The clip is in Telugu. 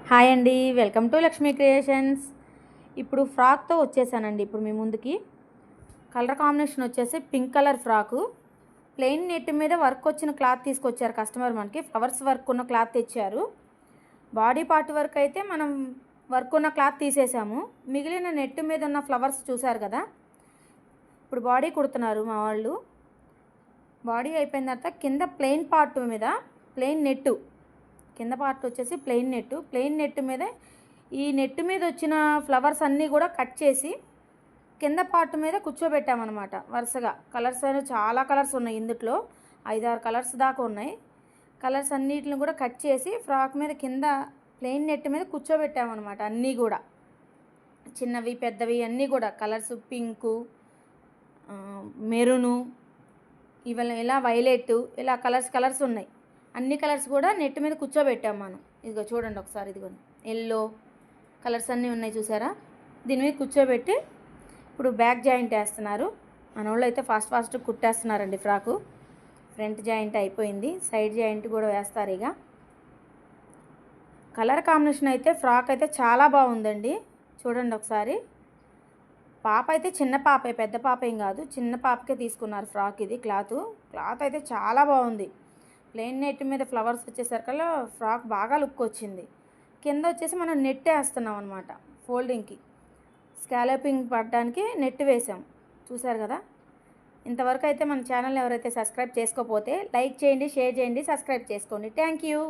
హాయ్ అండి, వెల్కమ్ టు లక్ష్మీ క్రియేషన్స్. ఇప్పుడు ఫ్రాక్తో వచ్చేసానండి. ఇప్పుడు మీ ముందుకి కలర్ కాంబినేషన్ వచ్చేసి pink colour frock, plain net మీద వర్క్ వచ్చిన క్లాత్ తీసుకొచ్చారు కస్టమర్. మనకి ఫ్లవర్స్ వర్క్ ఉన్న క్లాత్ తెచ్చారు. బాడీ పార్ట్ వర్క్ అయితే మనం వర్క్ ఉన్న క్లాత్ తీసేసాము. మిగిలిన నెట్ మీద ఉన్న ఫ్లవర్స్ చూసారు కదా. ఇప్పుడు బాడీ కుడుతున్నారు మా వాళ్ళు. బాడీ అయిపోయిన తర్వాత కింద ప్లెయిన్ పార్ట్ మీద ప్లెయిన్ నెట్టు, కింద పార్ట్ వచ్చేసి ప్లెయిన్ నెట్ మీద ఈ నెట్ మీద వచ్చిన ఫ్లవర్స్ అన్నీ కూడా కట్ చేసి కింద పార్ట్ మీద కూర్చోబెట్టామన్నమాట. వరుసగా కలర్స్ అనేవి చాలా కలర్స్ ఉన్నాయి, ఇందులో 5-6 కలర్స్ దాకా ఉన్నాయి. కలర్స్ అన్నిటిని కూడా కట్ చేసి ఫ్రాక్ మీద కింద ప్లెయిన్ నెట్ మీద కూర్చోబెట్టామన్నమాట. అన్నీ కూడా చిన్నవి పెద్దవి అన్నీ కూడా కలర్స్, పింకు, మెరూను, ఇలా వైలెట్, ఇలా కలర్స్ ఉన్నాయి. అన్ని కలర్స్ కూడా నెట్ మీద కూర్చోబెట్టాము మనం. ఇదిగో చూడండి ఒకసారి, ఇదిగో ఎల్లో కలర్స్ అన్నీ ఉన్నాయి చూసారా. దీని మీద కూర్చోబెట్టి ఇప్పుడు బ్యాక్ జాయింట్ వేస్తున్నారు. మన వాళ్ళు అయితే ఫాస్ట్ కుట్టేస్తున్నారండి ఫ్రాకు. ఫ్రంట్ జాయింట్ అయిపోయింది, సైడ్ జాయింట్ కూడా వేస్తారు. ఇక కలర్ కాంబినేషన్ అయితే ఫ్రాక్ అయితే చాలా బాగుందండి. చూడండి ఒకసారి. పాప అయితే చిన్న పాపే, పెద్ద పాప ఏం కాదు, చిన్న పాపకే తీసుకున్నారు ఫ్రాక్. ఇది క్లాత్ అయితే చాలా బాగుంది. ప్లెయిన్ నెట్ మీద ఫ్లవర్స్ వచ్చేసరికల్లా ఫ్రాక్ బాగా లుక్ వచ్చింది. కింద వచ్చేసి మనం నెట్ వేస్తున్నాం అనమాట. ఫోల్డింగ్కి స్కాలపింగ్ పడడానికి నెట్ వేసాం. చూసారు కదా. ఇంతవరకు అయితే మన ఛానల్ ఎవరైతే సబ్స్క్రైబ్ చేసుకోకపోతే లైక్ చేయండి, షేర్ చేయండి, సబ్స్క్రైబ్ చేసుకోండి. Thank you.